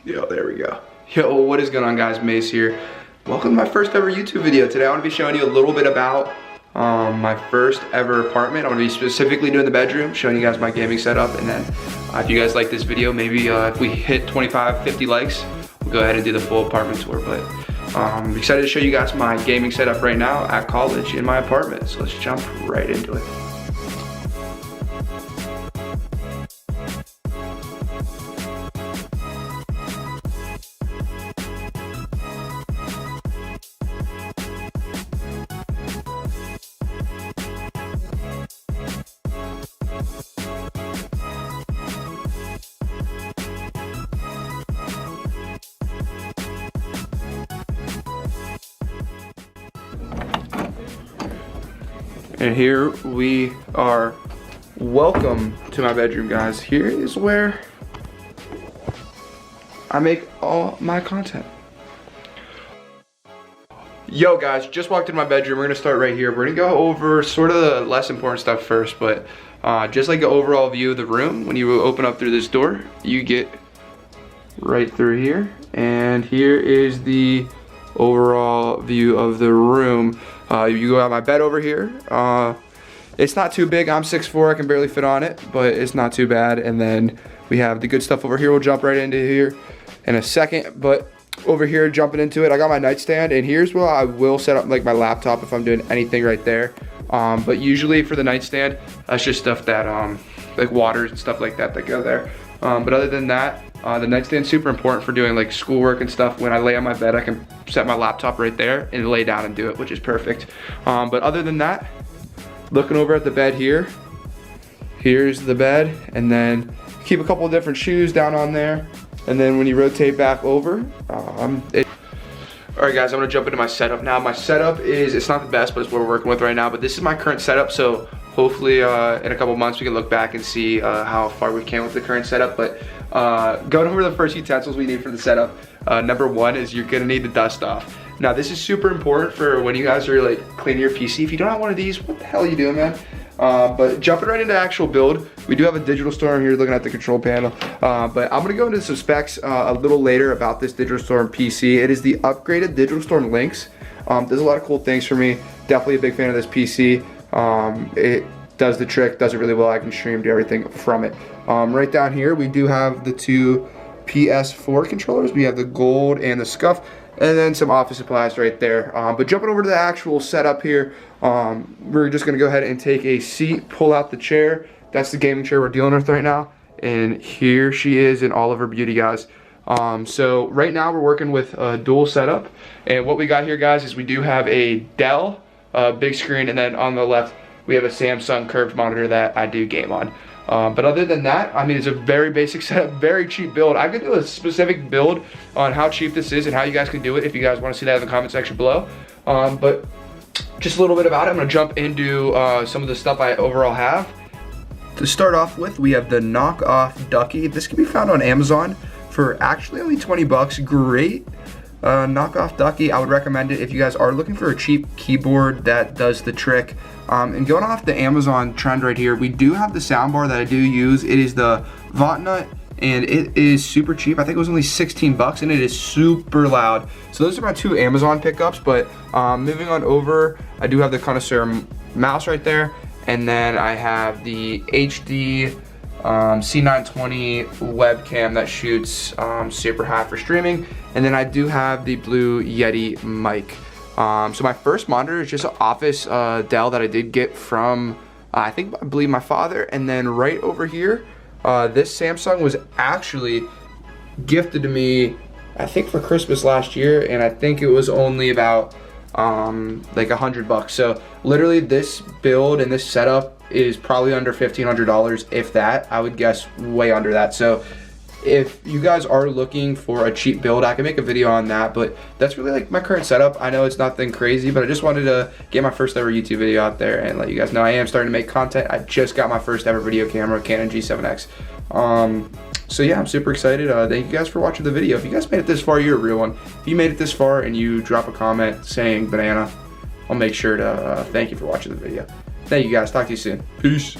Yo, there we go. Yo, what is going on, guys? Mace here. Welcome to my first ever YouTube video. Today I want to be showing you a little bit about my first ever apartment. I'm going to be specifically doing the bedroom, showing you guys my gaming setup, and then if you guys like this video, maybe if we hit 25, 50 likes, we'll go ahead and do the full apartment tour. But I'm excited to show you guys my gaming setup right now at college in my apartment. So let's jump right into it. And here we are. Welcome to my bedroom, guys. Here is where I make all my content. Yo guys, just walked into my bedroom. We're gonna start right here. We're gonna go over sort of the less important stuff first, but just like the overall view of the room, when you open up through this door, you get right through here. And here is the overall view of the room. You go out my bed over here. It's not too big. I'm 6'4", I can barely fit on it, but it's not too bad. And then we have the good stuff over here. We'll jump right into here in a second, but over here, jumping into it, I got my nightstand, and here's where I will set up like my laptop if I'm doing anything right there. But usually for the nightstand, that's just stuff that like waters and stuff like that go there. But other than that, the nightstand's super important for doing like schoolwork and stuff. When I lay on my bed, I can set my laptop right there and lay down and do it, which is perfect. But other than that, looking over at the bed here, here's the bed, and then keep a couple of different shoes down on there. And then when you rotate back over, Alright guys, I'm gonna jump into my setup now. My setup it's not the best, but it's what we're working with right now. But this is my current setup, so hopefully in a couple months we can look back and see how far we came with the current setup. But going over the first utensils we need for the setup, number one is you're gonna need the dust off. Now this is super important for when you guys are like cleaning your PC. If you don't have one of these, what the hell are you doing, man? But jumping right into actual build, we do have a digital storm here looking at the control panel. But I'm gonna go into some specs a little later about this digital storm PC. It is the upgraded Digital Storm Lynx. Does a lot of cool things for me. Definitely a big fan of this PC. It does the trick, does it really well. I can stream, do everything from it. Right down here, we do have the two PS4 controllers. We have the gold and the scuff, and then some office supplies right there. But jumping over to the actual setup here, we're just gonna go ahead and take a seat, pull out the chair. That's the gaming chair we're dealing with right now. And here she is in all of her beauty, guys. So right now we're working with a dual setup. And what we got here, guys, is we do have a Dell big screen, and then on the left, we have a Samsung curved monitor that I do game on. But other than that, I mean, it's a very basic setup, very cheap build. I could do a specific build on how cheap this is and how you guys can do it if you guys want to see that in the comment section below. But just a little bit about it. I'm going to jump into some of the stuff I overall have. To start off with, we have the knockoff Ducky. This can be found on Amazon for actually only 20 bucks. Great knockoff Ducky. I would recommend it if you guys are looking for a cheap keyboard that does the trick. And going off the Amazon trend right here, we do have the soundbar that I do use. It is the Votnut, and it is super cheap. I think it was only 16 bucks, and it is super loud. So those are my two Amazon pickups. But moving on over, I do have the Connoisseur mouse right there, and then I have the HD C920 webcam that shoots super high for streaming, and then I do have the Blue Yeti mic. So my first monitor is just an office Dell that I did get from I believe my father. And then right over here, this Samsung was actually gifted to me I think for Christmas last year, and I think it was only about like $100. So literally this build and this setup is probably under $1,500, if that. I would guess way under that. So if you guys are looking for a cheap build, I can make a video on that, but that's really like my current setup. I know it's nothing crazy, but I just wanted to get my first ever YouTube video out there and let you guys know I am starting to make content. I just got my first ever video camera, Canon G7X. So yeah, I'm super excited. Thank you guys for watching the video. If you guys made it this far, you're a real one. If you made it this far and you drop a comment saying banana, I'll make sure to thank you for watching the video. Thank you guys. Talk to you soon. Peace.